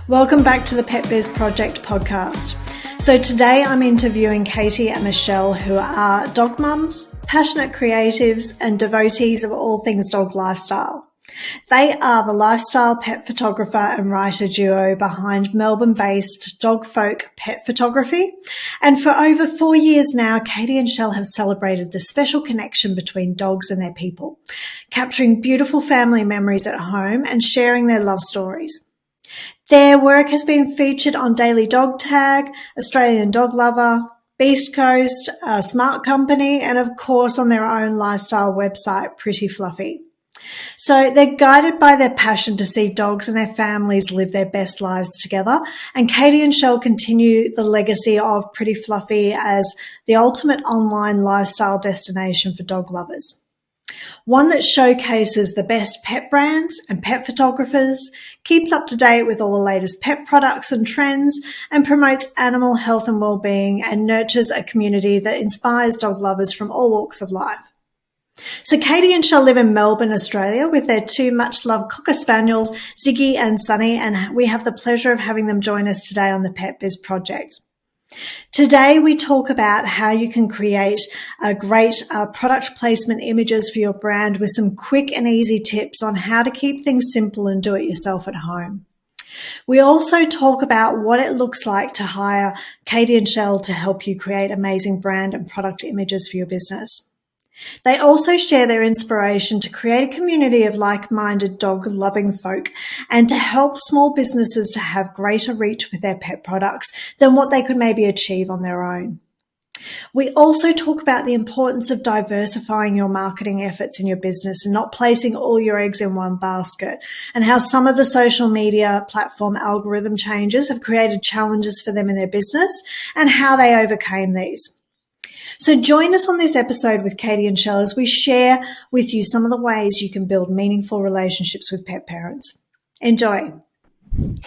Welcome back to the Pet Biz Project podcast. So today I'm interviewing Katy and Michelle, who are dog mums, passionate creatives, and devotees of all things dog lifestyle. They are the lifestyle pet photographer and writer duo behind Melbourne-based Dogfolk Pet Photography. And for over 4 years now, Katy and Shell have celebrated the special connection between dogs and their people, capturing beautiful family memories at home and sharing their love stories. Their work has been featured on Daily Dog Tag, Australian Dog Lover, Beast Coast, Smart Company, and of course on their own lifestyle website, Pretty Fluffy. So they're guided by their passion to see dogs and their families live their best lives together. And Katy and Shell continue the legacy of Pretty Fluffy as the ultimate online lifestyle destination for dog lovers. One that showcases the best pet brands and pet photographers, keeps up to date with all the latest pet products and trends, and promotes animal health and well-being and nurtures a community that inspires dog lovers from all walks of life. So Katy and Shell live in Melbourne, Australia, with their two much-loved Cocker Spaniels, Ziggy and Sunny, and we have the pleasure of having them join us today on the Pet Biz Project. Today, we talk about how you can create great product placement images for your brand with some quick and easy tips on how to keep things simple and do it yourself at home. We also talk about what it looks like to hire Katy and Shell to help you create amazing brand and product images for your business. They also share their inspiration to create a community of like-minded dog-loving folk and to help small businesses to have greater reach with their pet products than what they could maybe achieve on their own. We also talk about the importance of diversifying your marketing efforts in your business and not placing all your eggs in one basket, and how some of the social media platform algorithm changes have created challenges for them in their business and how they overcame these. So join us on this episode with Katy and Shell as we share with you some of the ways you can build meaningful relationships with pet parents. Enjoy.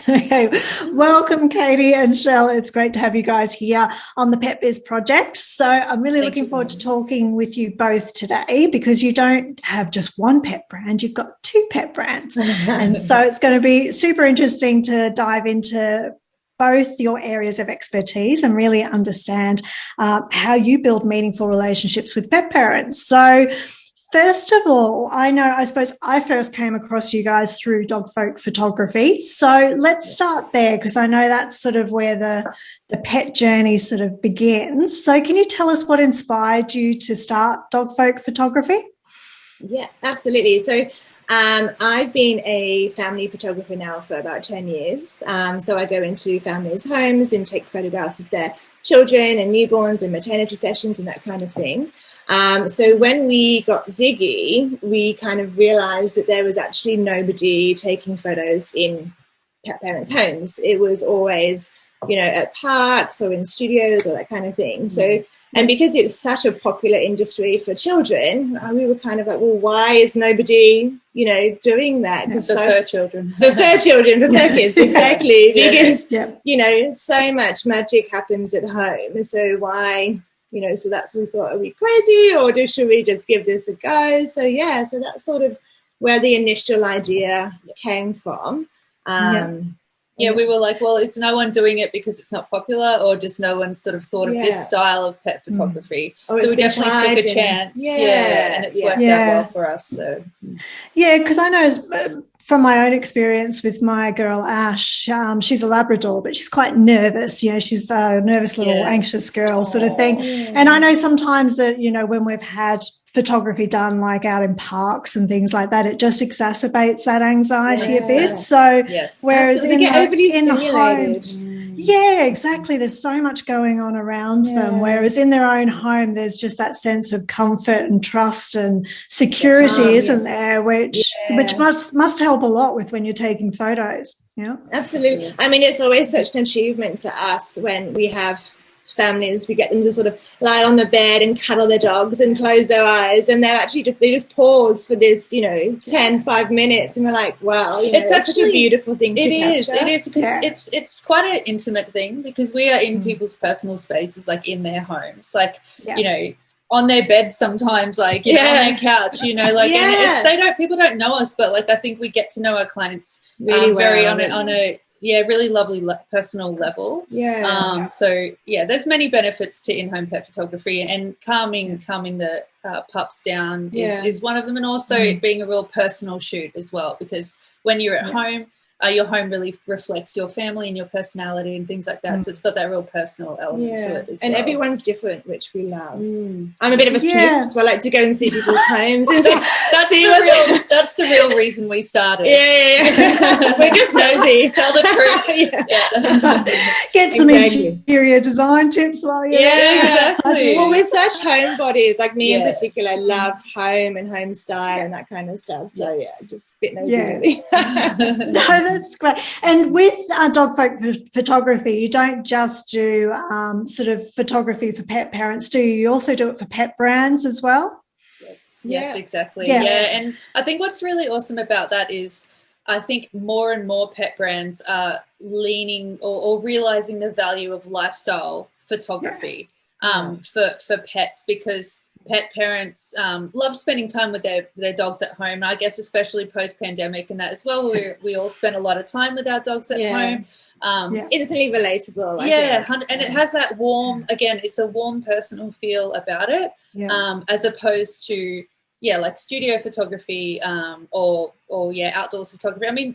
Okay, welcome Katy and Shell. It's great to have you guys here on the Pet Biz Project. So I'm really looking forward to talking with you both today because you don't have just one pet brand, you've got two pet brands. And so it's going to be super interesting to dive into both your areas of expertise and really understand how you build meaningful relationships with pet parents. So first of all, I suppose I first came across you guys through Dogfolk Photography. So let's start there because I know that's sort of where the pet journey sort of begins. So can you tell us what inspired you to start Dogfolk Photography? Yeah, absolutely. So I've been a family photographer now for about 10 years. So I go into families' homes and take photographs of their children and newborns and maternity sessions and that kind of thing. So when we got Ziggy, we kind of realized that there was actually nobody taking photos in pet parents' homes. It was always, at parks or in studios or that kind of thing. So, and because it's such a popular industry for children, we were kind of like, well, why is nobody, doing that? The fur children. The fur children, the fur kids, exactly. Because, so much magic happens at home. So why, so that's what we thought, are we crazy or should we just give this a go? So, so that's sort of where the initial idea came from. Yeah, we were like, well, is no one doing it because it's not popular or just no one sort of thought of this style of pet photography? So we definitely took a chance. And it's worked out well for us. So yeah, because I know from my own experience with my girl Ash, she's a Labrador, but she's quite nervous. She's a nervous little anxious girl sort of thing. And I know sometimes that, when we've had photography done like out in parks and things like that, it just exacerbates that anxiety a bit. So whereas in the home, exactly, there's so much going on around them, whereas in their own home there's just that sense of comfort and trust and security, isn't there, which must help a lot with when you're taking photos. Absolutely. I mean, it's always such an achievement to us when we have families, we get them to sort of lie on the bed and cuddle their dogs and close their eyes, and they just pause for this 5 minutes, and we're like, wow, it's actually such a beautiful thing to capture. It is because it's quite an intimate thing because we are in people's personal spaces, like in their homes, like on their bed sometimes, like on their couch, and it's people don't know us, but like I think we get to know our clients really well, on a really lovely personal level. So there's many benefits to in-home pet photography, and calming the pups down is one of them, and also being a real personal shoot as well, because when you're at home, your home really reflects your family and your personality and things like that. So it's got that real personal element to it as well. And everyone's different, which we love. I'm a bit of a snoop, so I like to go and see people's homes. And that's the real reason we started. We're just nosy. Tell the truth. Get some interior design tips while you're exactly. Well, we're such homebodies. Like me in particular, love home and home style and that kind of stuff. So just a bit nosy really. No, that's great. And with Dogfolk Photography, you don't just do sort of photography for pet parents, do you? You also do it for pet brands as well? Yes, exactly. And I think what's really awesome about that is I think more and more pet brands are leaning or realizing the value of lifestyle photography for pets, because pet parents love spending time with their dogs at home. And I guess especially post-pandemic and that as well, we all spend a lot of time with our dogs at home. It's instantly relatable. I think. And it has that warm, again, it's a warm personal feel about it, as opposed to, like studio photography or outdoors photography. I mean,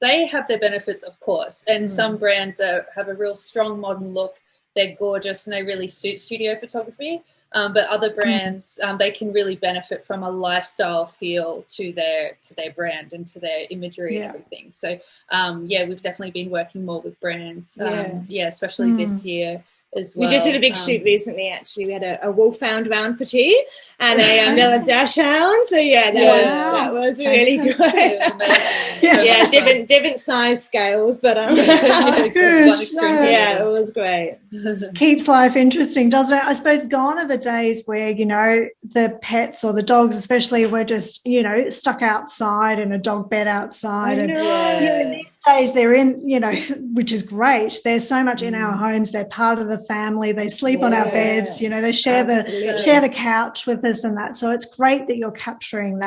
they have their benefits, of course, and some brands have a real strong modern look. They're gorgeous and they really suit studio photography. But other brands, they can really benefit from a lifestyle feel to their brand and to their imagery and everything. So, we've definitely been working more with brands, especially this year as well. We just did a big shoot recently, actually. We had a wolfhound round for tea and a Miller dash hound. So, that was really good. Different size scales, but it was great. Keeps life interesting, doesn't it? I suppose gone are the days where, the pets or the dogs especially were just, stuck outside in a dog bed outside. And these days they're in, which is great. There's so much in our homes. They're part of the family. They sleep on our beds. They share the couch with us and that. So it's great that you're capturing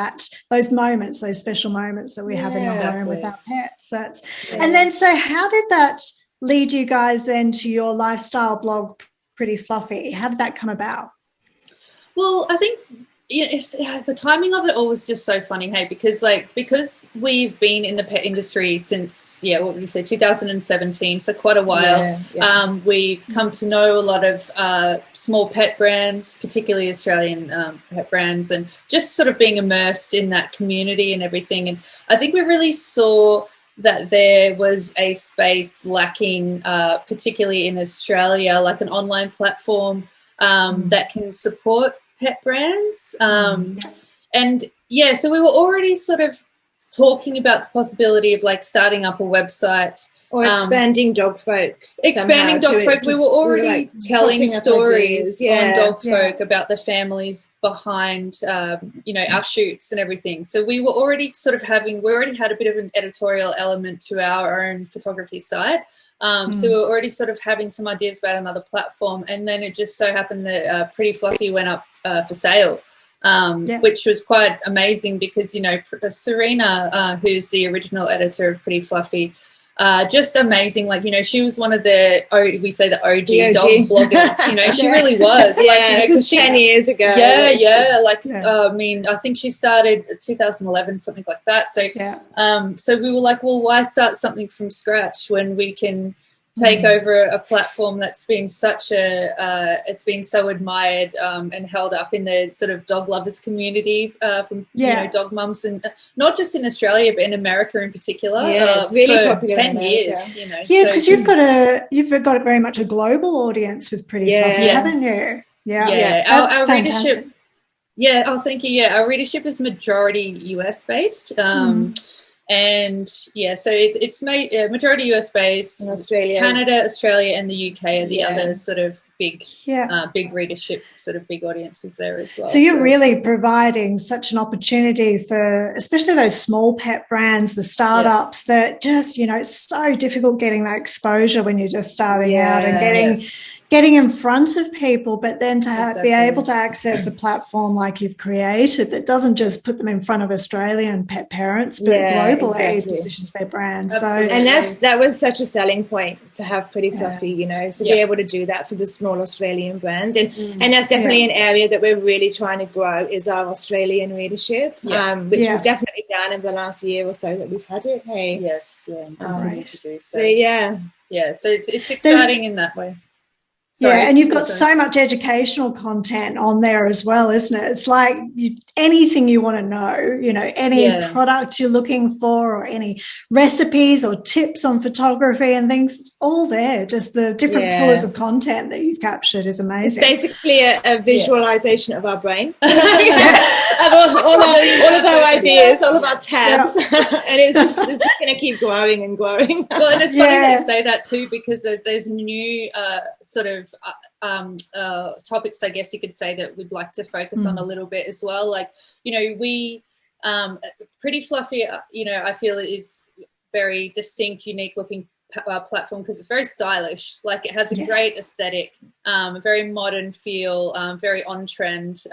those moments, those special moments that we have in the home with our pets. And then, so how did that lead you guys then to your lifestyle blog, Pretty Fluffy? How did that come about? Well, I think the timing of it all was just so funny, because we've been in the pet industry since 2017, so quite a while. We've come to know a lot of small pet brands, particularly Australian pet brands, and just sort of being immersed in that community and everything. And I think we really saw that there was a space lacking, particularly in Australia, like an online platform that can support pet brands. So we were already sort of talking about the possibility of starting up a website. Or expanding Dogfolk. We were already telling stories on Dogfolk about the families behind, our shoots and everything. So we were already we already had a bit of an editorial element to our own photography site. So we were already sort of having some ideas about another platform. And then it just so happened that Pretty Fluffy went up for sale. Which was quite amazing because, Serena, who's the original editor of Pretty Fluffy, just amazing. She was one of the OG dog bloggers. She really was. This was 10 years ago. I mean, I think she started 2011, something like that. So, so we were like, well, why start something from scratch when we can take over a platform that's been it's been so admired and held up in the sort of dog lovers community from dog mums, and not just in Australia but in America in particular. It's really popular 10 years. Because you've got very much a global audience with Pretty Fluffy, haven't you? Our readership. Thank you. Our readership is majority US based. And so it's majority US based. In Australia, Canada, Australia, and the UK are the other sort of big readership, sort of big audiences there as well. So you're really providing such an opportunity for, especially those small pet brands, the startups that just, it's so difficult getting that exposure when you're just starting out and getting in front of people, but then to be able to access a platform like you've created that doesn't just put them in front of Australian pet parents, but globally positions their brand. Absolutely. So, and that was such a selling point to have Pretty Fluffy, you know, to be able to do that for the small Australian brands. And that's definitely an area that we're really trying to grow is our Australian readership, which we've definitely done in the last year or so that we've had it. Hey. Yes, continue to do so. So so it's exciting in that way. Sorry, and you've got so much educational content on there as well, isn't it? It's like anything you want to know, you know, any product you're looking for or any recipes or tips on photography and things, it's all there. Just the different pillars of content that you've captured is amazing. It's basically a visualization of our brain, of all of our ideas, all of our tabs, and it's going to keep growing and growing. Well, and it's funny that you say that too, because there's new sort of topics, I guess you could say, that we'd like to focus on a little bit as well. Like, you know, we Pretty Fluffy, you know, I feel it is very distinct, unique looking platform because it's very stylish. Like, it has a great aesthetic, a very modern feel, very on trend,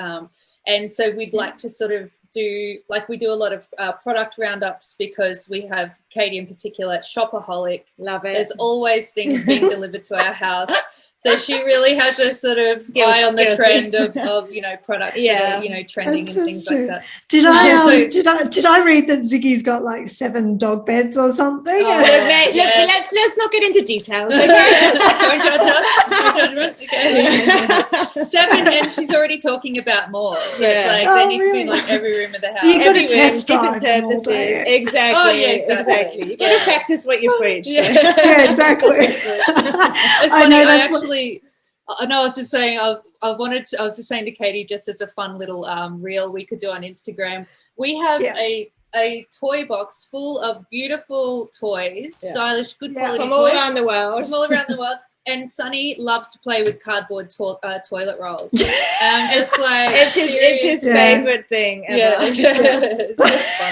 and so we'd like to sort of we do a lot of product roundups because we have Katy in particular, shopaholic. Love it. There's always things being delivered to our house. So she really has a sort of eye on the trend of you know, products that are, you know, trending and things like that. Did I read that Ziggy's got like 7 dog beds or something? Oh, let's not get into details. Okay? No judgment. Okay. 7, and she's already talking about more. So it's like they need to be in like every room of the house. You got to test different purposes. Exactly. Oh yeah, exactly. You got to practice what you preach. Yeah, exactly. It's funny. I was just saying, I was just saying to Katy, just as a fun little reel we could do on Instagram, we have a toy box full of beautiful toys, stylish, good quality from toys. all around the world. From all around the world. And Sonny loves to play with cardboard toilet rolls. Just like it's his favorite thing ever. It's just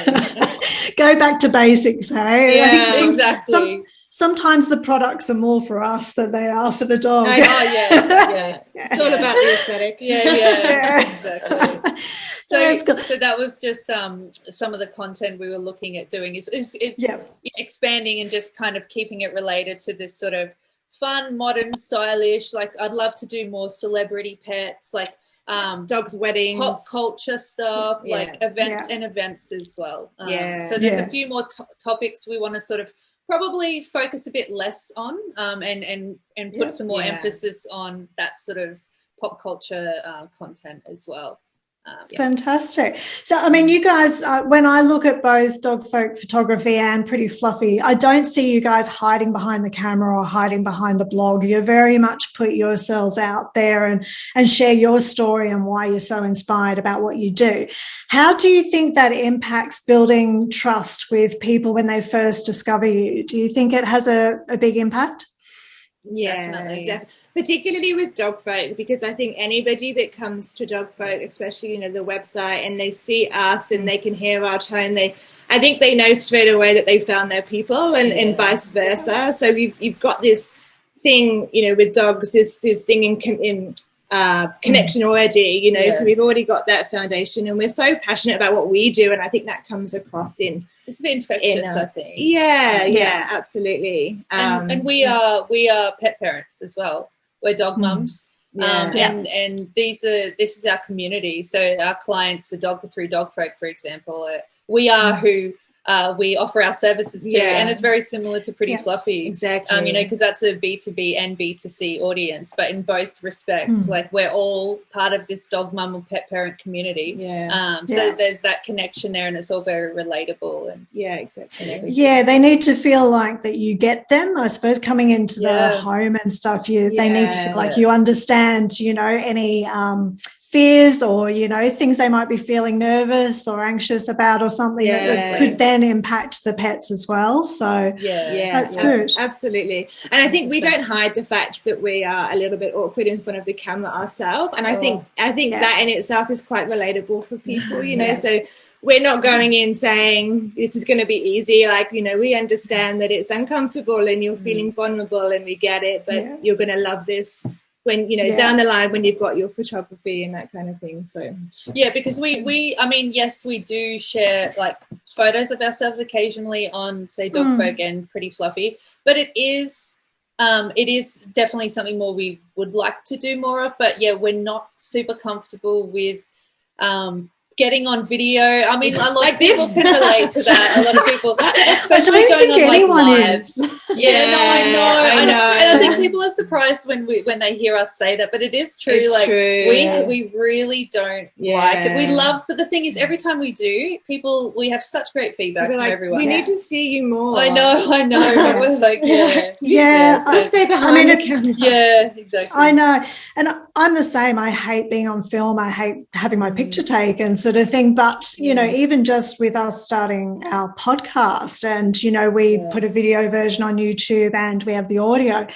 funny. Go back to basics, hey? Yeah, exactly. Sometimes the products are more for us than they are for the dog. It's all about the aesthetic. Exactly. So that was just some of the content we were looking at doing. Is expanding and just kind of keeping it related to this sort of fun, modern, stylish. Like, I'd love to do more celebrity pets, like dogs' weddings, pop culture stuff, like events as well. So there's a few more topics we want to sort of probably focus a bit less on, and put some more emphasis on that sort of pop culture content as well. Fantastic. So, I mean, you guys, when I look at both Dogfolk Photography and Pretty Fluffy, I don't see you guys hiding behind the camera or hiding behind the blog. You very much put yourselves out there and share your story and why you're so inspired about what you do. How do you think that impacts building trust with people when they first discover you? Do you think it has a big impact? Yeah, particularly with Dogfolk, because I think anybody that comes to Dogfolk, especially, you know, the website, and they see us and they can hear our tone, I think they know straight away that they found their people, and vice versa. So you've got this thing, you know, with dogs, this thing in connection already, you know. So we've already got that foundation, and we're so passionate about what we do, and I think that comes across in. It's a bit infectious, I think. Yeah, absolutely. And we are pet parents as well. We're dog mums. And this is our community. So our clients for through Dogfolk, for example, we are who we offer our services to, and it's very similar to Pretty Fluffy. Exactly. You know, because that's a B2B and B2C audience, but in both respects, like, we're all part of this dog mum or pet parent community. So there's that connection there, and it's all very relatable. And exactly. Yeah, they need to feel like that you get them, I suppose, coming into the home and stuff. They need to feel like you understand, you know, any fears or, you know, things they might be feeling nervous or anxious about or something that could then impact the pets as well. So that's good. Absolutely. And I think we don't hide the fact that we are a little bit awkward in front of the camera ourselves. And I think that in itself is quite relatable for people, you know. So we're not going in saying this is going to be easy. Like, you know, we understand that it's uncomfortable and you're feeling vulnerable, and we get it, but you're going to love this when, you know, down the line when you've got your photography and that kind of thing. So yeah, because we I mean, yes, we do share like photos of ourselves occasionally on, say, Dogfolk and Pretty Fluffy, but it is definitely something more we would like to do more of. But yeah, we're not super comfortable with getting on video. I mean, a lot of people can relate to that. A lot of people, especially going on like lives. Yeah, no, I know. And I think people are surprised when they hear us say that, but it is true. It's like true. we really don't like it. We love, but the thing is, every time we do, we have such great feedback from everyone. We need to see you more. I know. We're like, I'll stay behind the camera. Yeah, exactly. I know. And I'm the same. I hate being on film. I hate having my picture taken, sort of thing. But, you know, even just with us starting our podcast and, you know, we put a video version on YouTube and we have the audio,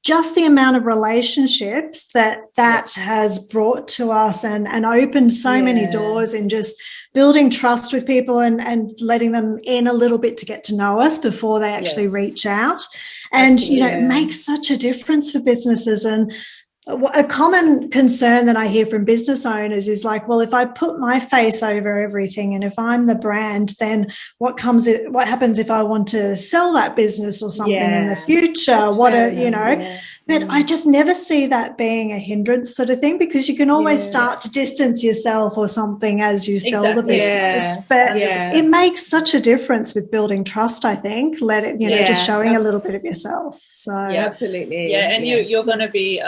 just the amount of relationships that has brought to us and opened so many doors in just building trust with people and letting them in a little bit to get to know us before they actually reach out. And, you know, it makes such a difference for businesses. And a common concern that I hear from business owners is like, well, if I put my face over everything and if I'm the brand, then what happens if I want to sell that business or something in the future? But I just never see that being a hindrance sort of thing, because you can always start to distance yourself or something as you sell the business. But it makes such a difference with building trust, I think. Just showing a little bit of yourself. So absolutely. Yeah, and you're going to be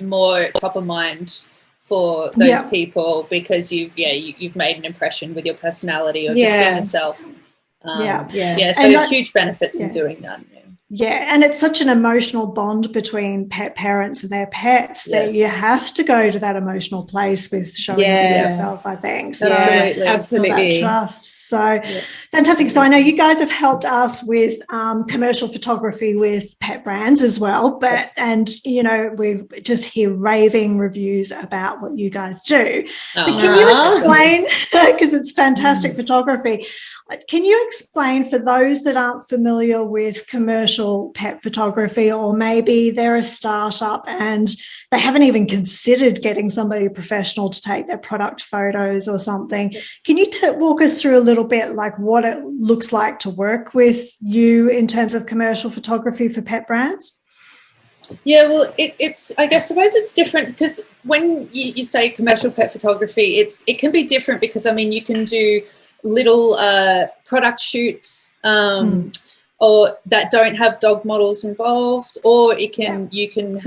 more top of mind for those people because you've made an impression with your personality or just being yourself. So there's huge benefits in doing that. Yeah, and it's such an emotional bond between pet parents and their pets that you have to go to that emotional place with showing yourself, I think. So absolutely. That trust. So fantastic. So I know you guys have helped us with commercial photography with pet brands as well, and you know, we just hear raving reviews about what you guys do. But can you explain, because it's fantastic photography, can you explain for those that aren't familiar with commercial pet photography, or maybe they're a startup and they haven't even considered getting somebody professional to take their product photos or something? Can you walk us through a little bit like what it looks like to work with you in terms of commercial photography for pet brands? Yeah, well, I suppose it's different because when you say commercial pet photography, it can be different because, I mean, you can do little product shoots or that don't have dog models involved, or you can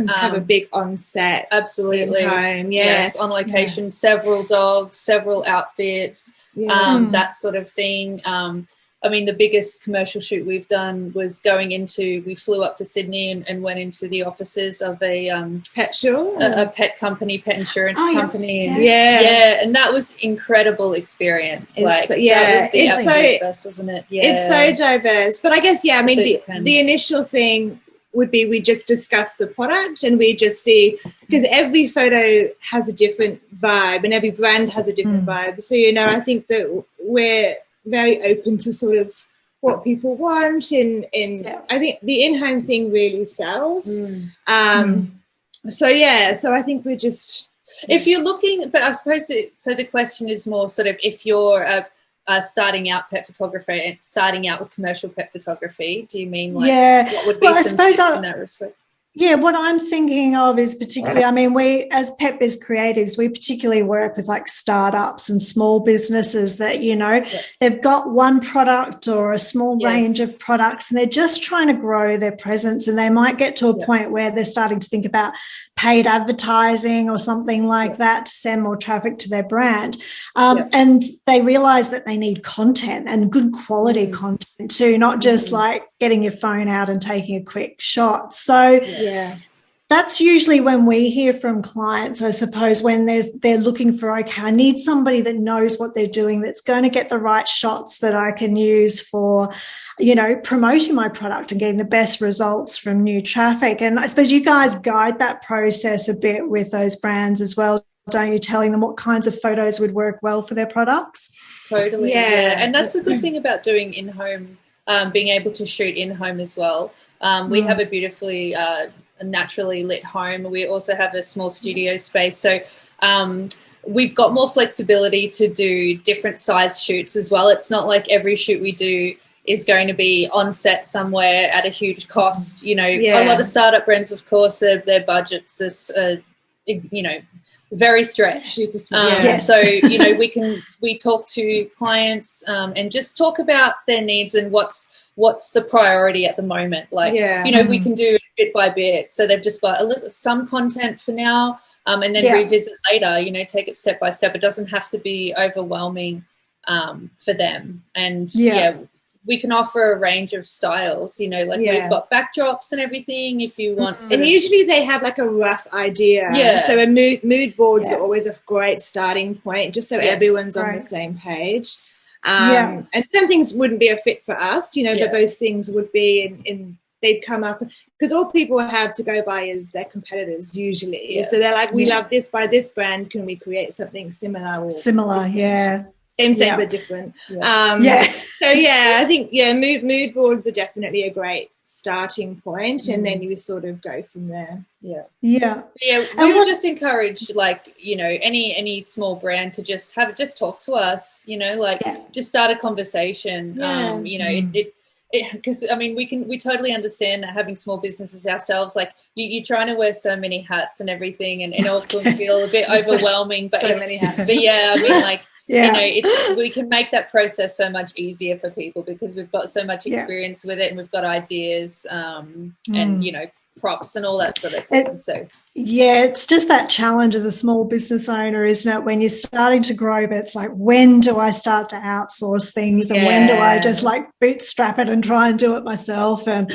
have a big on-set, absolutely, home, yes, on location, several dogs, several outfits, that sort of thing. I mean, the biggest commercial shoot we've done was we flew up to Sydney and went into the offices of a Pet Shell, a pet company, pet insurance company. And that was incredible experience. That was the absolute best, wasn't it? Yeah. It's so diverse. But I guess, I mean, the initial thing would be we just discuss the product and we just see, because every photo has a different vibe and every brand has a different vibe. So, you know, I think that we're very open to sort of what people want, and I think the in-home thing really sells. So I think we're just, if you're looking, but I suppose so the question is more sort of if you're a starting out pet photographer and starting out with commercial pet photography, do you mean like what would be some tips in that respect? Yeah, what I'm thinking of is particularly, I mean, we as Pet Biz creatives, we particularly work with like startups and small businesses that, you know, they've got one product or a small range of products and they're just trying to grow their presence, and they might get to a point where they're starting to think about paid advertising or something like that to send more traffic to their brand. And they realize that they need content and good quality content too, not just like getting your phone out and taking a quick shot. So that's usually when we hear from clients, I suppose, when they're looking for, okay, I need somebody that knows what they're doing, that's going to get the right shots that I can use for, you know, promoting my product and getting the best results from new traffic. And I suppose you guys guide that process a bit with those brands as well, don't you? Telling them what kinds of photos would work well for their products. Totally. And that's the good thing about doing in-home, being able to shoot in-home as well. We have a beautifully a naturally lit home. We also have a small studio space. So we've got more flexibility to do different size shoots as well. It's not like every shoot we do is going to be on set somewhere at a huge cost. You know, a lot of startup brands, of course, their budgets are, you know, very stretched. Super small. So, you know, we talk to clients and just talk about their needs and what's the priority at the moment. Like, you know, we can do it bit by bit. So they've just got some content for now, and then revisit later, you know, take it step by step. It doesn't have to be overwhelming for them. And we can offer a range of styles, you know, like we've got backdrops and everything if you want. And usually they have like a rough idea. So a mood boards are always a great starting point, just so everyone's on the same page. And some things wouldn't be a fit for us, you know, but those things would be they'd come up because all people have to go by is their competitors usually. So they're like, we love this by this brand. Can we create something similar? Or different? Same, but different. So I think mood boards are definitely a great starting point, and then you sort of go from there. We would just encourage, like, you know, any small brand to just talk to us, you know, like just start a conversation. You know, because I mean we totally understand that having small businesses ourselves, like you're trying to wear so many hats and everything, and it all can feel a bit overwhelming. But so many hats. But I mean, like. You know, we can make that process so much easier for people because we've got so much experience with it, and we've got ideas and, you know, props and all that sort of thing. It's just that challenge as a small business owner, isn't it? When you're starting to grow, but it's like, when do I start to outsource things, and when do I just like bootstrap it and try and do it myself? And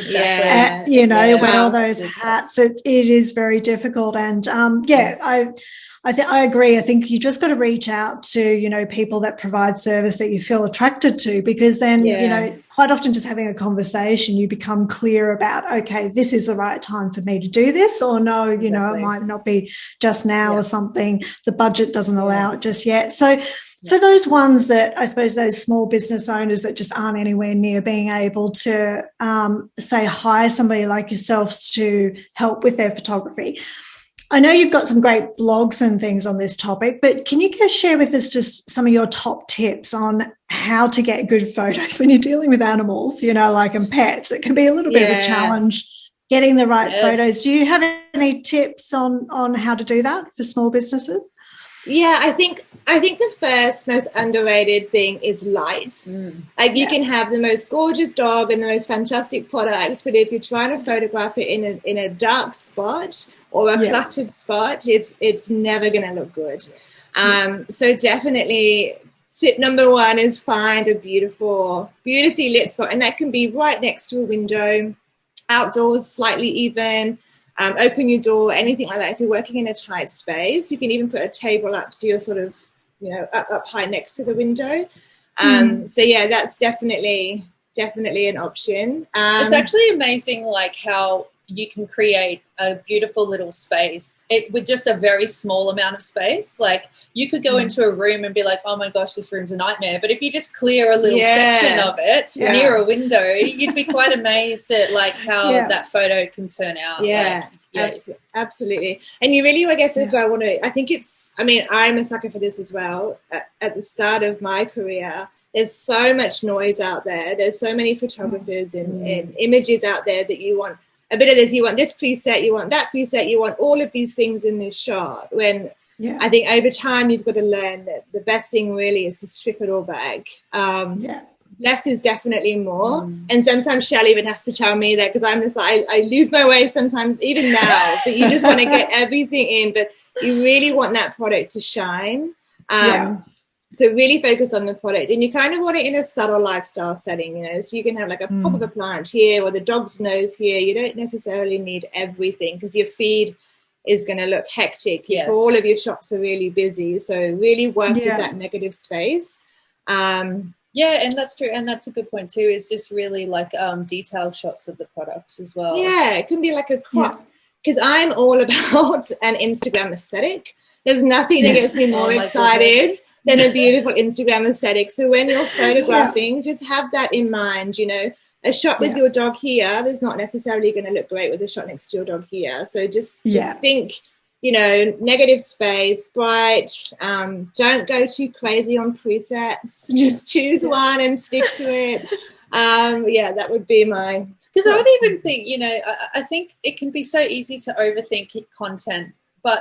you know, wear all those hats. It is very difficult. And I agree. I think you just got to reach out to, you know, people that provide service that you feel attracted to, because then, you know, quite often just having a conversation, you become clear about, okay, this is the right time for me to do this, or no, you know, it might not be just now or something. The budget doesn't allow it just yet. So for those ones that, I suppose, those small business owners that just aren't anywhere near being able to, say, hire somebody like yourselves to help with their photography, I know you've got some great blogs and things on this topic, but can you just share with us just some of your top tips on how to get good photos when you're dealing with animals, you know, like, and pets? It can be a little bit of a challenge getting the right photos. Do you have any tips on how to do that for small businesses? Yeah, I think the first most underrated thing is light. Like, you can have the most gorgeous dog and the most fantastic products, but if you're trying to photograph it in a dark spot or a cluttered spot, it's never going to look good. So definitely tip number one is find a beautifully lit spot, and that can be right next to a window, outdoors, slightly even. Open your door, anything like that. If you're working in a tight space, you can even put a table up so you're sort of, you know, up high next to the window. So yeah, that's definitely an option. It's actually amazing, like, how you can create a beautiful little space with just a very small amount of space. Like, you could go into a room and be like, oh my gosh, this room's a nightmare. But if you just clear a little section of it near a window, you'd be quite amazed at like how that photo can turn out. Absolutely. And you really, I guess, as well, I'm a sucker for this as well. At the start of my career, there's so much noise out there. There's so many photographers and images out there that you want a bit of this, you want this preset, you want that preset, you want all of these things in this shot. When I think over time you've got to learn that the best thing really is to strip it all back. Less is definitely more. And sometimes Shell even has to tell me that, because I'm just like, I lose my way sometimes, even now, but you just want to get everything in, but you really want that product to shine. So really focus on the product, and you kind of want it in a subtle lifestyle setting, you know, so you can have like a pop of a plant here or the dog's nose here. You don't necessarily need everything, because your feed is going to look hectic if all of your shots are really busy. So really work with that negative space. And that's true, and that's a good point too, is just really like detailed shots of the products as well. It can be like a crop because I'm all about an Instagram aesthetic. There's nothing that gets me more excited than a beautiful Instagram aesthetic. So when you're photographing, just have that in mind. You know, a shot with your dog here is not necessarily going to look great with a shot next to your dog here. So just think, you know, negative space, bright. Don't go too crazy on presets. Just choose one and stick to it. That would be my... Because I would even think, you know, I think it can be so easy to overthink content, but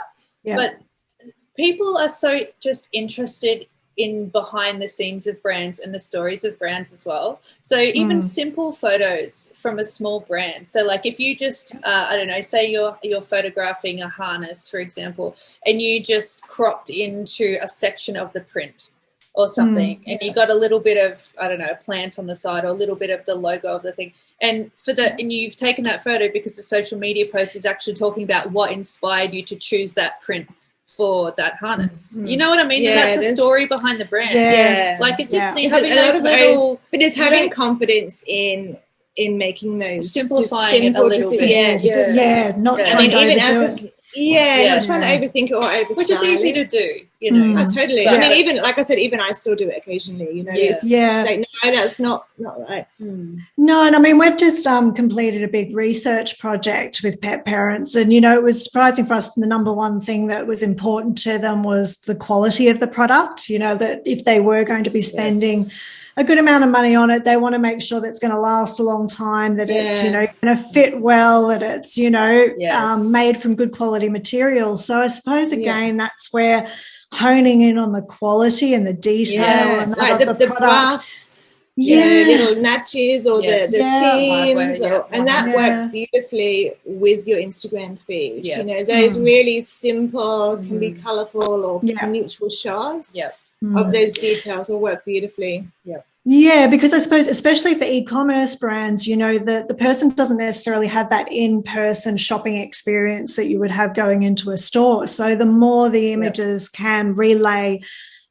people are so just interested in behind the scenes of brands and the stories of brands as well. So even simple photos from a small brand. So like if you just, I don't know, say you're photographing a harness, for example, and you just cropped into a section of the print or something, and you got a little bit of, I don't know, a plant on the side or a little bit of the logo of the thing. And and you've taken that photo because the social media post is actually talking about what inspired you to choose that print for that harness. You know what I mean? And that's the story behind the brand. Like it's just having those little... But it's having confidence in making those... Simplifying it a little bit. Not trying to overdo it. Not trying to overthink it or overstyle. Which is easy to do, you know. Oh, totally. I mean, even like I said, even I still do it occasionally. You know, it's just like, no, that's not right. No, and I mean, we've just completed a big research project with pet parents, and you know, it was surprising for us. The number one thing that was important to them was the quality of the product. You know, that if they were going to be spending a good amount of money on it, they want to make sure that it's going to last a long time, that it's, you know, going to fit well, that it's, you know, made from good quality materials. So I suppose, again, that's where honing in on the quality and the detail and like the brass, little notches or the seams, and that works beautifully with your Instagram feed. You know, those really simple, can be colourful or neutral shots. Of those details will work beautifully. Yeah, because I suppose especially for e-commerce brands, you know, the person doesn't necessarily have that in-person shopping experience that you would have going into a store. So the more the images can relay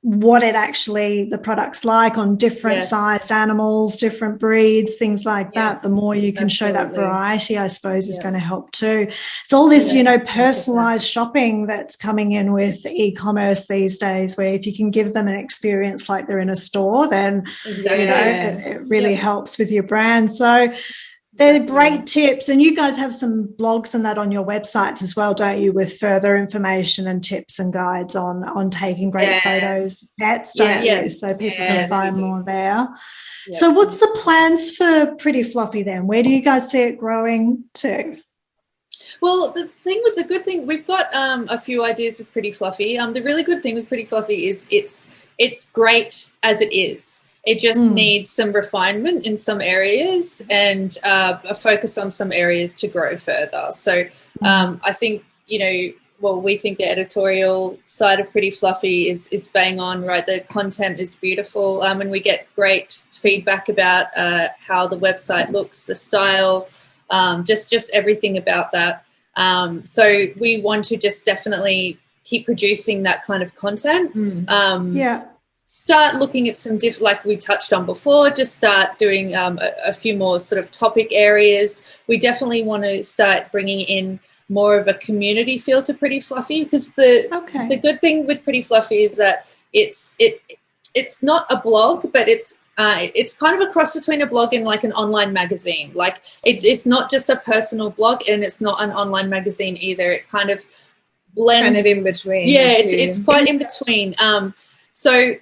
what it actually, the product's like on different sized animals, different breeds, things like that, the more you can show that variety, I suppose, is going to help too. It's all this, you know, personalized shopping that's coming in with e-commerce these days, where if you can give them an experience like they're in a store, then you know, it really helps with your brand. So they're great tips, and you guys have some blogs and that on your websites as well, don't you, with further information and tips and guides on taking great photos, pets, don't you? So people can find more there. So what's the plans for Pretty Fluffy then? Where do you guys see it growing to? Well, the good thing, we've got a few ideas with Pretty Fluffy. The really good thing with Pretty Fluffy is it's great as it is. It just needs some refinement in some areas and a focus on some areas to grow further. So I think, you know, well, we think the editorial side of Pretty Fluffy is bang on, right? The content is beautiful, and we get great feedback about how the website looks, the style, just everything about that. So we want to just definitely keep producing that kind of content. Start looking at some like we touched on before, just start doing a few more sort of topic areas. We definitely want to start bringing in more of a community feel to Pretty Fluffy, because the good thing with Pretty Fluffy is that it's not a blog, but it's kind of a cross between a blog and like an online magazine. Like it's not just a personal blog, and it's not an online magazine either. It kind of blends. It's kind of in between. Yeah, it's quite in between. So.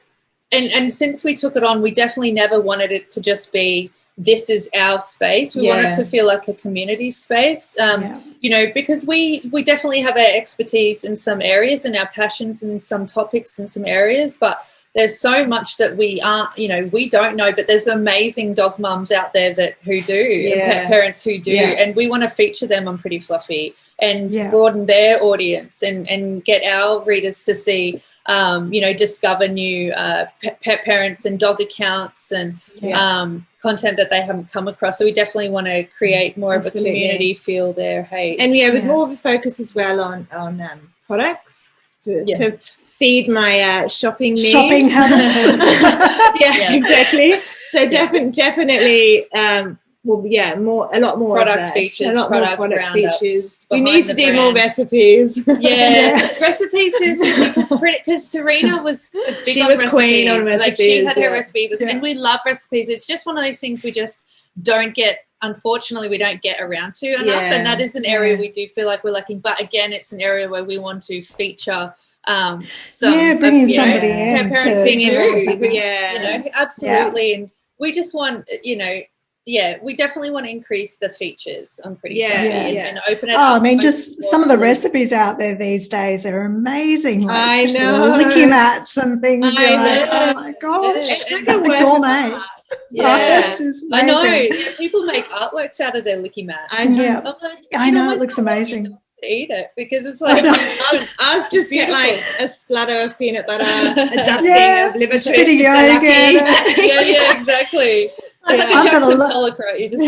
And since we took it on, we definitely never wanted it to just be, this is our space. We want it to feel like a community space, you know, because we definitely have our expertise in some areas and our passions in some topics in some areas, but there's so much that we aren't, you know, we don't know, but there's amazing dog mums out there who do, and pet parents who do, and we want to feature them on Pretty Fluffy and broaden their audience and get our readers to see, you know, discover new pet parents and dog accounts and content that they haven't come across. So we definitely want to create more of a community feel there. Hey, and with more of a focus as well on products to feed my shopping needs. Shopping habits. Exactly. So definitely well, yeah, a lot more product features, a lot more product features. We need to do brand. more recipes. Yeah, recipes is because Serena was big she on was recipes. Queen on recipes. Like she had her recipe, and we love recipes. It's just one of those things we just don't get. Unfortunately, we don't get around to enough, and that is an area we do feel like we're lacking. But again, it's an area where we want to feature. Bringing somebody in, parents being in, yeah, absolutely, and we just want, we definitely want to increase the features. I'm pretty and open it up. I mean, just some of the recipes out there these days are amazing. Like, I know, licky mats and things. I know. Like, oh my gosh, it's like a gourmet. Yeah, I know. Yeah, people make artworks out of their licky mats. I know. Yeah. I know, it looks amazing. Eat it because it's like ours just get like a splatter of peanut butter, a dusting of liver chips, yeah, exactly. It's like a Jackson Pollock, right? You just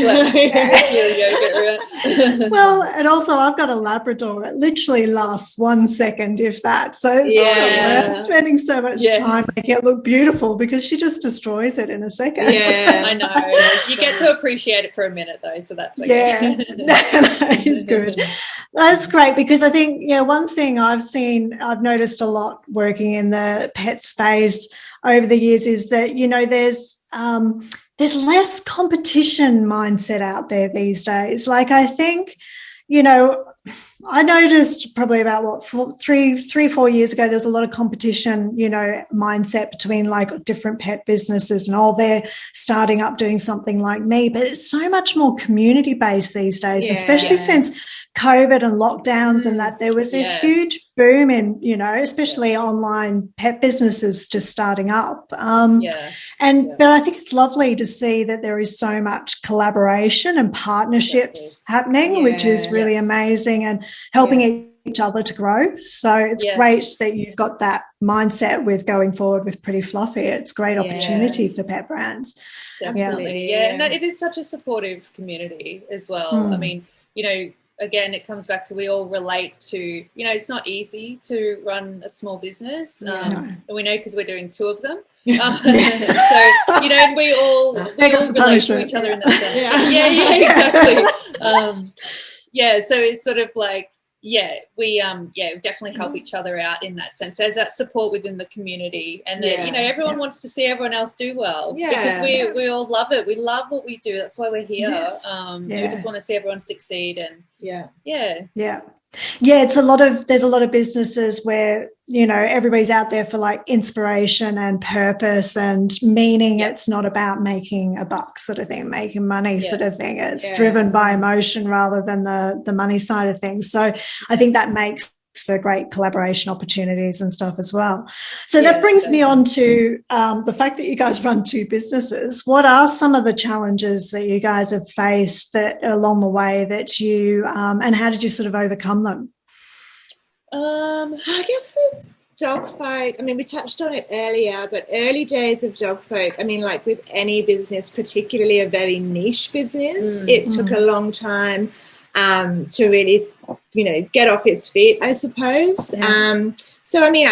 yogurt. Well, and also I've got a Labrador. It literally lasts 1 second, if that. So it's not worth spending so much time making it look beautiful because she just destroys it in a second. Yeah, I know. You get to appreciate it for a minute though, so that's okay. That is good. That's great because I think one thing I've noticed a lot working in the pet space over the years is that there's less competition mindset out there these days. Like I think, I noticed probably about 4 years ago, there was a lot of competition, mindset between like different pet businesses and they're starting up doing something like me. But it's so much more community based these days, especially since COVID and lockdowns and that there was this huge boom in, especially online pet businesses just starting up. But I think it's lovely to see that there is so much collaboration and partnerships happening, which is really amazing and helping each other to grow. So it's great that you've got that mindset with going forward with Pretty Fluffy. It's a great opportunity for pet brands. Absolutely. And it is such a supportive community as well. I mean, again, it comes back to we all relate to, it's not easy to run a small business. And we know because we're doing 2 of them. So, we all relate to each other in that sense. Exactly. So it's sort of like, we definitely help each other out in that sense. There's that support within the community, and that everyone wants to see everyone else do well because we all love it. We love what we do. That's why we're here. We just want to see everyone succeed, and there's a lot of businesses where everybody's out there for like inspiration and purpose and meaning. It's not about making a buck sort of thing, making money sort of thing. It's driven by emotion rather than the money side of things. So I think that makes for great collaboration opportunities and stuff as well. So that brings me on to the fact that you guys run 2 businesses. What are some of the challenges that you guys have faced that along the way that you and how did you sort of overcome them? I guess with Dogfolk, I mean, we touched on it earlier, but early days of Dogfolk, I mean, like with any business, particularly a very niche business, it took a long time to really, get off its feet, I suppose. So, I mean,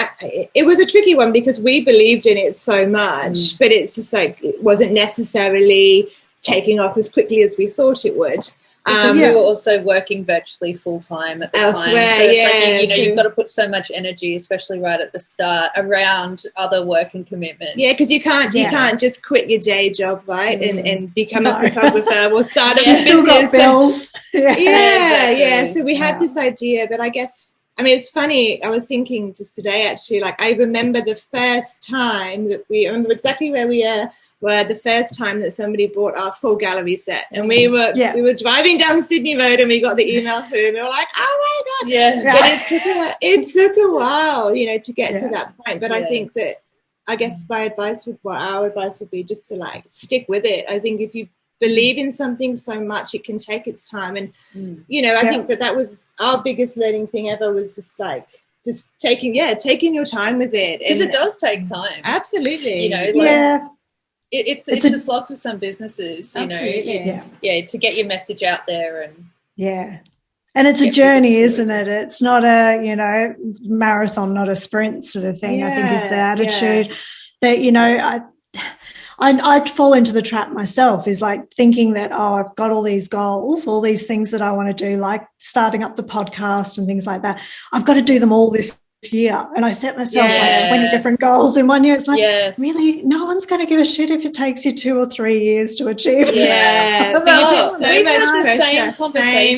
it was a tricky one because we believed in it so much, but it's just like it wasn't necessarily taking off as quickly as we thought it would. Because we were also working virtually full time at the elsewhere, time. So it's like, you've got to put so much energy, especially right at the start, around other work and commitments. Yeah, because you can't just quit your day job, right, and become a photographer or start a business. Still got bills. So we had this idea, but I guess, I mean, it's funny. I was thinking just today, actually, like I remember the first time that I remember exactly where we were the first time that somebody bought our full gallery set, and we were driving down Sydney Road, and we got the email through, and we were like, oh my god! But it took a while, to get to that point. But I think that, I guess our advice would be just to like stick with it. I think if you believe in something so much, it can take its time. And, I think that was our biggest learning thing ever, was just taking your time with it. Because it does take time. Absolutely. It's a slog for some businesses, to get your message out there. And it's a journey, isn't it? It's not a, marathon, not a sprint sort of thing, I think is the attitude that, I'd fall into the trap myself, is like thinking that, I've got all these goals, all these things that I want to do, like starting up the podcast and things like that. I've got to do them all this year. And I set myself like 20 different goals in 1 year. It's like, really, no one's going to give a shit if it takes you 2 or 3 years to achieve it. We've had the same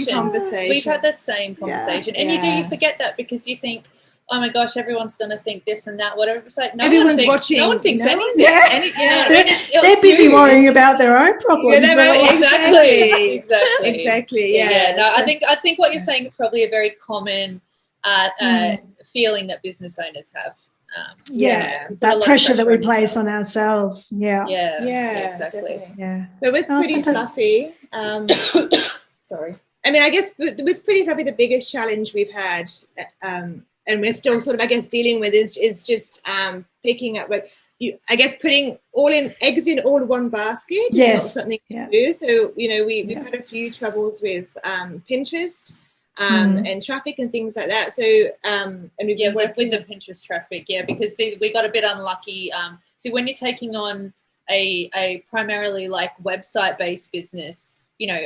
conversation. We've had the same conversation. And you forget that because you think, oh my gosh, everyone's going to think this and that, whatever. It's like everyone's watching. No one thinks anything. They're busy worrying about their own problems. Exactly. Yeah. No, I think what you're saying is probably a very common feeling that business owners have. That pressure that we place on ourselves. Exactly. Yeah. But with Pretty Fluffy, sorry. I mean, I guess with Pretty Fluffy, the biggest challenge we've had, and we're still sort of, I guess, dealing with is just picking up, I guess, putting eggs in all one basket is not something to do. So, we've had a few troubles with Pinterest and traffic and things like that. So, and we've been working with the Pinterest traffic, because we got a bit unlucky. So when you're taking on a primarily like website-based business,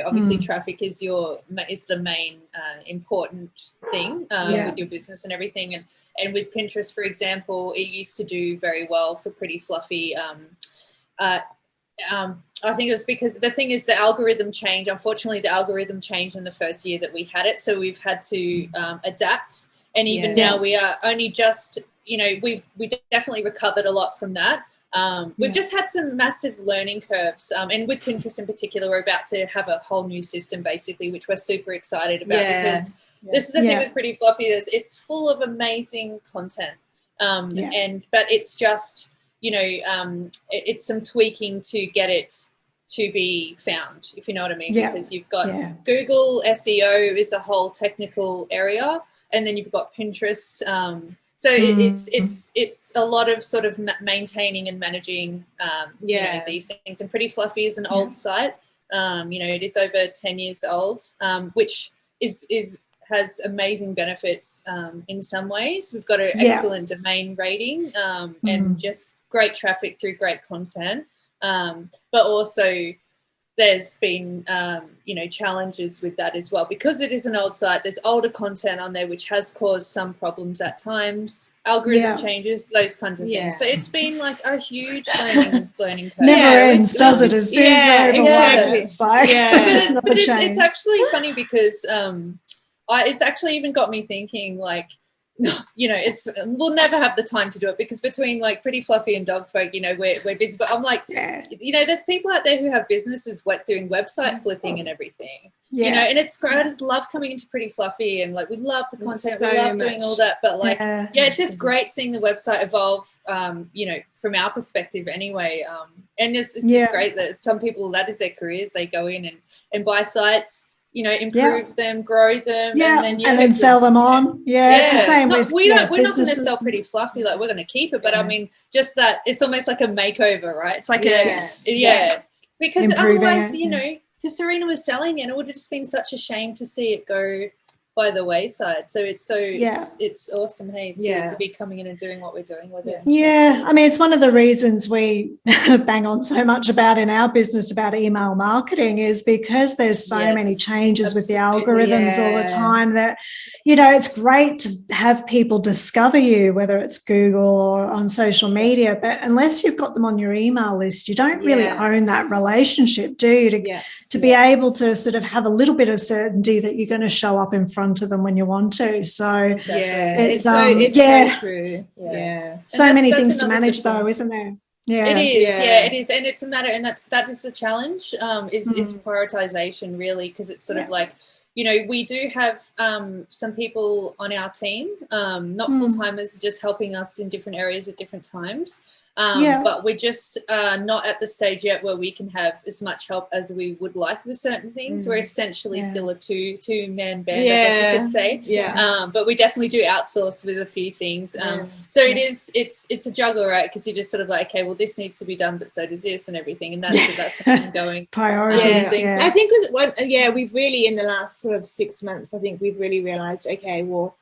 obviously traffic is the main important thing with your business and everything. And with Pinterest, for example, it used to do very well for Pretty Fluffy. I think it was because the thing is the algorithm changed. Unfortunately, the algorithm changed in the first year that we had it. So we've had to adapt. And even now we are only just, we definitely recovered a lot from that. We've just had some massive learning curves, and with Pinterest in particular, we're about to have a whole new system basically, which we're super excited about because this is the thing with Pretty Fluffy is it's full of amazing content, but it's just it's some tweaking to get it to be found, if you know what I mean, because you've got Google SEO is a whole technical area, and then you've got Pinterest. So it's a lot of sort of maintaining and managing these things. And Pretty Fluffy is an old site. It is over 10 years old, which has amazing benefits in some ways. We've got an excellent domain rating and just great traffic through great content. But also there's been, challenges with that as well. Because it is an old site, there's older content on there, which has caused some problems at times. Algorithm changes, those kinds of things. So it's been like a huge learning curve. Never ends, does it? As soon as you're exactly. It's like, but it's actually funny because it's actually even got me thinking, like, we'll never have the time to do it because between like Pretty Fluffy and Dogfolk, we're busy. But I'm like, there's people out there who have businesses doing website flipping and everything, and it's great. I just love coming into Pretty Fluffy and like we love the content, we love doing all that. But like, it's just great seeing the website evolve, from our perspective anyway. And it's just great that some people, that is their careers. They go in and buy sites, improve them, grow them, and then sell them on. It's the same with we're not going to sell Pretty Fluffy, like we're going to keep it, but I mean, just that it's almost like a makeover, right? It's like because improving otherwise, because Serena was selling it, and it would have just been such a shame to see it go by the wayside. So it's it's awesome, to be coming in and doing what we're doing with it. I mean, it's one of the reasons we bang on so much about in our business about email marketing is because there's so many changes with the algorithms all the time that it's great to have people discover you, whether it's Google or on social media, but unless you've got them on your email list, you don't really own that relationship, do you, to be able to sort of have a little bit of certainty that you're going to show up in front of them when you want to. So it's so true. So many things to manage though, isn't there? It is, and it's a matter, and that is the challenge, is prioritization really, because it's sort of like, we do have some people on our team, not full-timers, just helping us in different areas at different times. But we're just not at the stage yet where we can have as much help as we would like with certain things. We're essentially still a two-man band, I guess you could say. But we definitely do outsource with a few things. So it's a juggle, right? Because you're just sort of like, okay, well, this needs to be done, but so does this and everything. And that's ongoing. Priorities. I think we've really, in the last sort of 6 months, I think we've really realized, okay, well,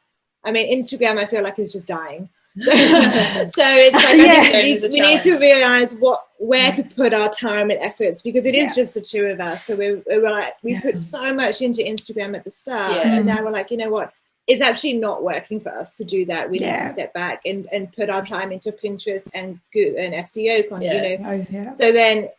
I mean, Instagram, I feel like is just dying. So it's like I think we need to realize where to put our time and efforts, because it is just the two of us. So we put so much into Instagram at the start, and now we're like, you know what? It's actually not working for us to do that. We need to step back and put our time into Pinterest and Google and SEO content, So then,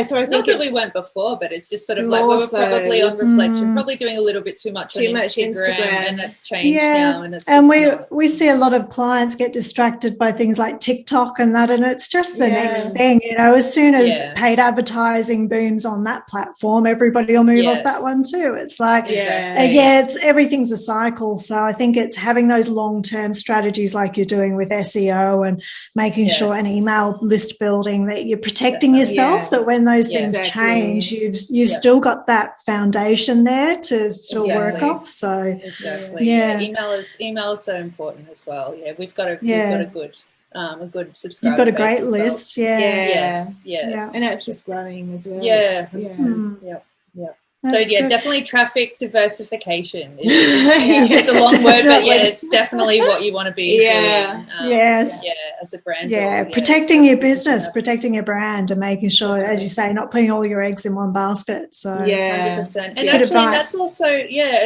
so I think not that we weren't before, but it's just sort of like we were probably on reflection, probably doing a little bit too much on Instagram, and that's changed now. And we see a lot of clients get distracted by things like TikTok and that, and it's just the next thing, as soon as paid advertising booms on that platform, everybody will move off that one too. It's like, it's everything's a cycle. So I think it's having those long-term strategies like you're doing with SEO and making sure an email list building, that you're protecting yourself, that when those things change, you've still got that foundation there to still work off. So email is so important as well. We've got a good subscriber. You've got a great list. Yes, and that's just growing as well. So definitely traffic diversification. It's a long word, but it's definitely what you want to be doing. As a brand. Protecting your business, protecting your brand, and making sure, as you say, not putting all your eggs in one basket. So 100%. And actually,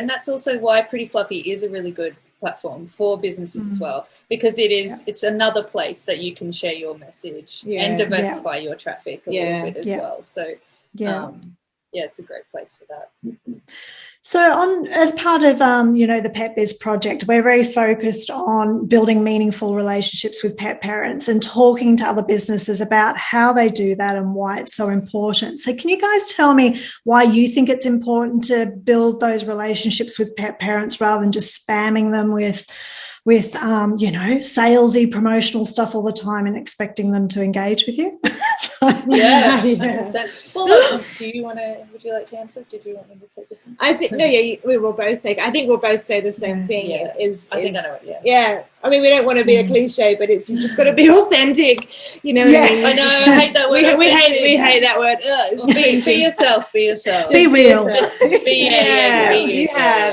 that's also why Pretty Fluffy is a really good platform for businesses as well, because it's another place that you can share your message and diversify your traffic a little bit as well. So it's a great place for that. So as part of, the Pet Biz Project, we're very focused on building meaningful relationships with pet parents and talking to other businesses about how they do that and why it's so important. So can you guys tell me why you think it's important to build those relationships with pet parents rather than just spamming them with salesy promotional stuff all the time and expecting them to engage with you? 100%. Well, look, would you like to answer? Did you want me to take this one? I think we will both say. I think we'll both say the same thing. I think I know it. I mean, we don't want to be a cliche, but you've just got to be authentic. You know what I mean? I know. I hate that word. We hate that word. Be yourself. Be yourself. Be real. Just be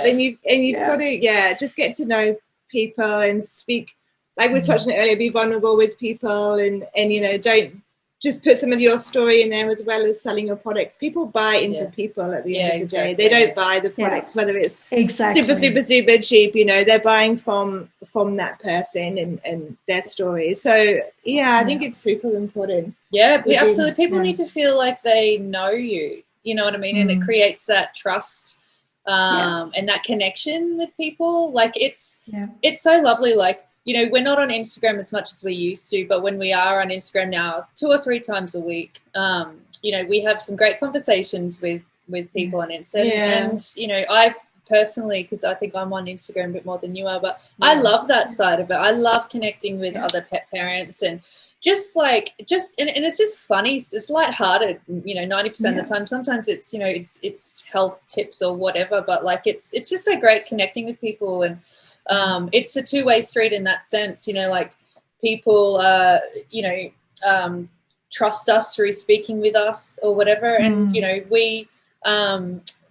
and you've got to just get to know people and speak, like we touched on earlier, be vulnerable with people, and don't just put some of your story in there as well as selling your products. People buy into people at the end of the day. They don't buy the products, whether it's super, super, super cheap, they're buying from that person and their story. So, I think it's super important. Yeah, absolutely. People need to feel like they know you, you know what I mean? And it creates that trust and that connection with people. Like it's so lovely. Like, we're not on Instagram as much as we used to, but when we are on Instagram now 2 or 3 times a week, we have some great conversations with people on Instagram. And, I personally, because I think I'm on Instagram a bit more than you are, but I love that side of it. I love connecting with other pet parents and and it's just funny. It's lighthearted, 90% of the time. Sometimes it's, it's health tips or whatever, but like it's just so great connecting with people. And it's a two-way street in that sense, like people, trust us through speaking with us or whatever. And,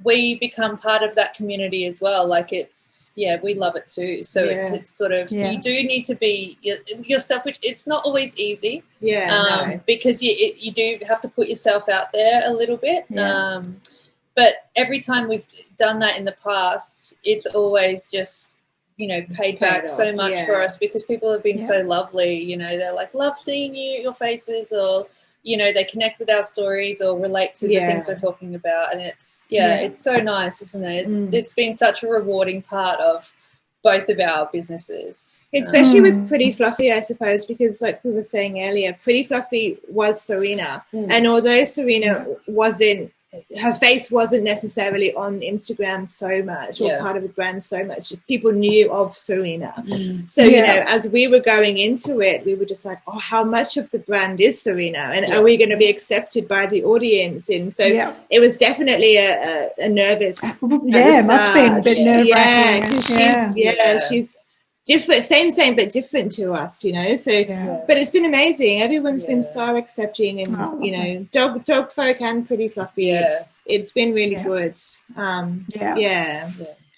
we become part of that community as well. Like we love it too. So it's sort of, you do need to be yourself, which it's not always easy. Because you do have to put yourself out there a little bit. But every time we've done that in the past, it's always just, paid back so much for us, because people have been so lovely. They're like, love seeing your faces, or they connect with our stories or relate to the things we're talking about. And it's it's so nice, isn't it? It's been such a rewarding part of both of our businesses, especially with Pretty Fluffy, I suppose, because like we were saying earlier, Pretty Fluffy was Serena, and although Serena her face wasn't necessarily on Instagram so much, or part of the brand so much, people knew of Serena. So, as we were going into it, we were just like, oh, how much of the brand is Serena? And are we going to be accepted by the audience? And so it was definitely a nervous. It must be a bit nerve-wracking. Because she's different, same but different to us, so but it's been amazing. Everyone's been so accepting, and Dogfolk and Pretty Fluffy, it's been really good.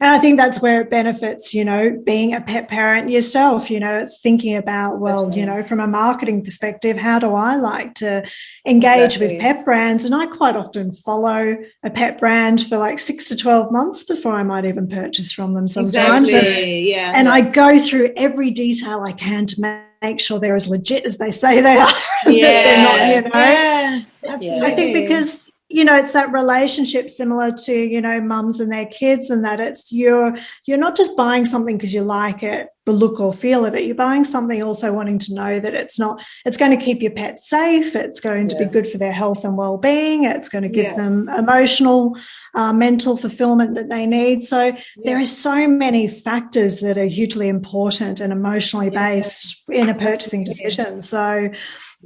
And I think that's where it benefits, you know, being a pet parent yourself. You know, it's thinking about, well, you know, from a marketing perspective, how do I like to engage with pet brands? And I quite often follow a pet brand for like 6 to 12 months before I might even purchase from them sometimes. And I go through every detail I can to make sure they're as legit as they say they are. They're not, you know. Yeah, absolutely. I think because, you know, it's that relationship similar to, you know, mums and their kids, and that it's you're not just buying something because you like it, the look or feel of it. You're buying something also wanting to know that it's going to keep your pet safe. It's going to be good for their health and well-being. It's going to give them emotional, mental fulfillment that they need. So there are so many factors that are hugely important and emotionally based in a purchasing decision. So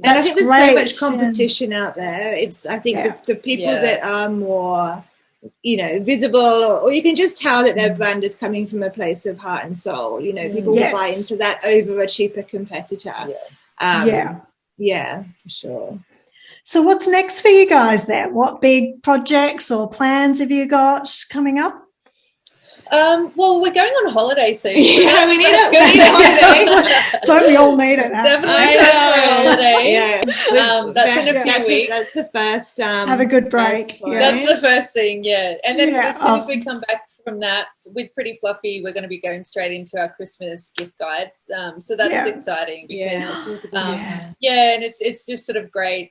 and I think there's so much competition out there. I think the people that are more, you know, visible, or you can just tell that their brand is coming from a place of heart and soul. You know, people will buy into that over a cheaper competitor. Yeah, for sure. So what's next for you guys then? What big projects or plans have you got coming up? Well, we're going on holiday soon. So we need a holiday. Don't we all need it? Definitely time for a holiday. That's in a few weeks. That's the first. Have a good break. That's the first thing, And then as soon as we come back from that, with Pretty Fluffy, we're going to be going straight into our Christmas gift guides. So that's exciting because, and it's just sort of great,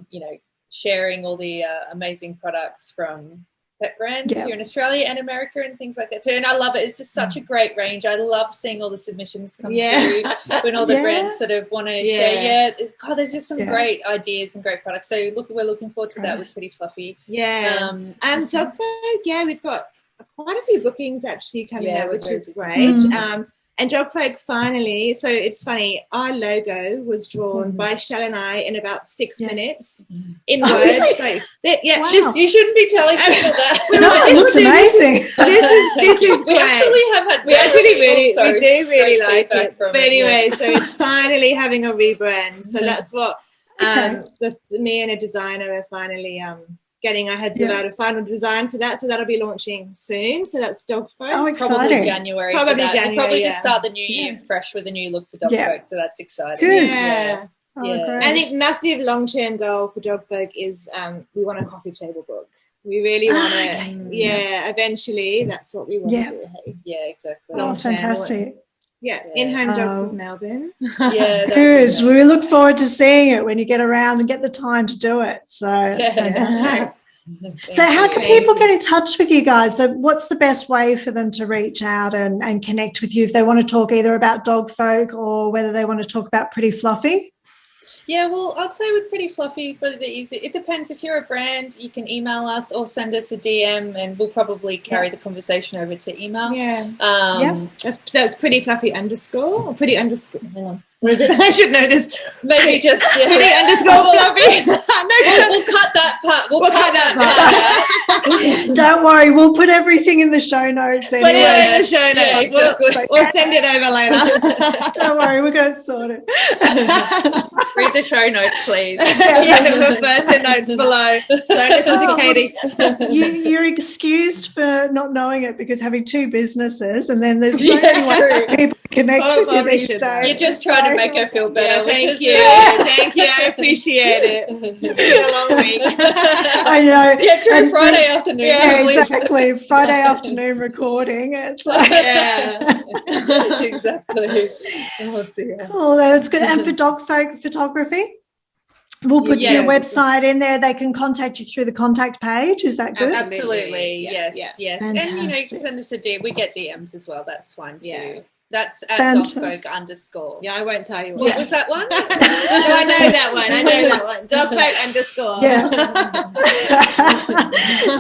you know, sharing all the amazing products from pet brands here in Australia and America and things like that too. And I love it. It's just such a great range. I love seeing all the submissions come through when all the brands sort of want to share. God, there's just some great ideas and great products. So we're looking forward to that with Pretty Fluffy. Dogfolk, we've got quite a few bookings actually coming out, which is great. And Dogfolk finally, so it's funny, our logo was drawn by Shell and I in about 6 minutes in words. Like, you shouldn't be telling people that. It looks amazing. This is great. We do really like it. But anyway, so it's finally having a rebrand. So that's what me and a designer are finally getting our heads about a final design for that, so that'll be launching soon. So that's Dogfolk. Oh, exciting. Probably January. We'll probably just start the new year fresh with a new look for Dogfolk. So that's exciting. Good. I think massive long-term goal for Dogfolk is we want a coffee table book. We really want it. Eventually that's what we want to do. Hey? Yeah, exactly. Oh, fantastic. In-home Dogs of Melbourne. Good. We look forward to seeing it when you get around and get the time to do it. So it's fantastic. So how can people get in touch with you guys? So what's the best way for them to reach out and connect with you if they want to talk either about Dogfolk or whether they want to talk about Pretty Fluffy? Yeah, well, I'd say with Pretty Fluffy, pretty easy. It depends. If you're a brand, you can email us or send us a DM, and we'll probably carry the conversation over to email. That's Pretty Fluffy _ or Pretty _ hang on. What is it? I should know this. Maybe just Pretty _ Fluffy. We'll cut that part. We'll cut that part out. Don't worry, we'll put everything in the show notes. Anyway. Put it in the show notes. Exactly. We'll send it over later. Don't worry, we're going to sort it. Read the show notes, please. Refer to notes below. Don't listen to Katy. You're excused for not knowing it because having 2 businesses, and then there's so many ways people connect with you these days. You're just trying to make her feel better. Thank you. Thank you. I appreciate it. It's been a long week. I know. Yeah, true. Friday afternoon. Yeah, exactly. Friday afternoon recording. It's like exactly. Oh dear. Oh, that's good. And for Dogfolk Photography, we'll put your website in there. They can contact you through the contact page. Is that good? Absolutely. Yes. Fantastic. And you know, you can send us a DM. We get DMs as well. That's fine too. Yeah. That's at Dogfolk _. Yeah, I won't tell you what was that one. No, I know that one. Dogfolk _ Yeah.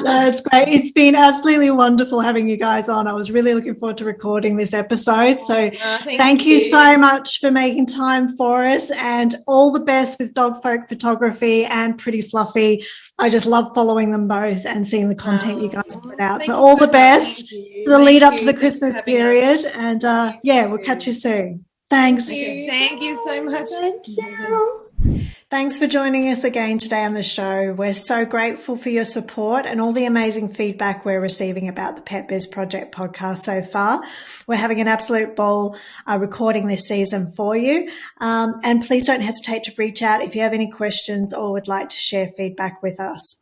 That's great. It's been absolutely wonderful having you guys on. I was really looking forward to recording this episode. So thank you so much for making time for us, and all the best with Dogfolk Photography and Pretty Fluffy. I just love following them both and seeing the content you guys put out. So all the best for the lead up to the Christmas period. And we'll catch you soon. Thanks. Thank you so much. Thank you. Thanks for joining us again today on the show. We're so grateful for your support and all the amazing feedback we're receiving about the Pet Biz Project podcast so far. We're having an absolute ball recording this season for you. And please don't hesitate to reach out if you have any questions or would like to share feedback with us.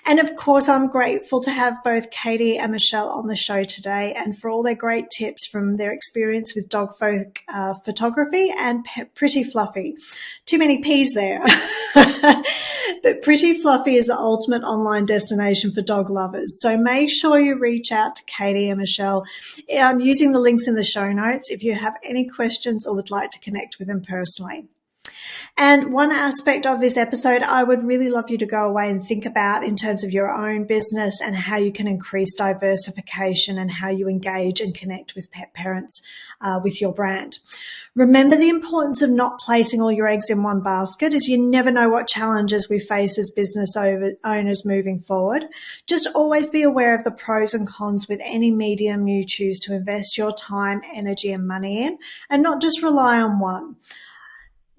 And of course, I'm grateful to have both Katy and Michelle on the show today and for all their great tips from their experience with Dogfolk Photography and Pretty Fluffy. Too many P's there. But Pretty Fluffy is the ultimate online destination for dog lovers. So make sure you reach out to Katy and Michelle using the links in the show notes if you have any questions or would like to connect with them personally. And one aspect of this episode I would really love you to go away and think about in terms of your own business and how you can increase diversification and how you engage and connect with pet parents with your brand. Remember the importance of not placing all your eggs in one basket, as you never know what challenges we face as business owners moving forward. Just always be aware of the pros and cons with any medium you choose to invest your time, energy and money in, and not just rely on one.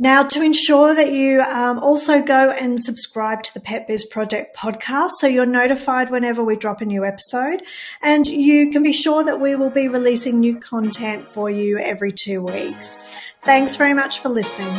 Now, to ensure that you also go and subscribe to the Pet Biz Project podcast so you're notified whenever we drop a new episode, and you can be sure that we will be releasing new content for you every 2 weeks. Thanks very much for listening.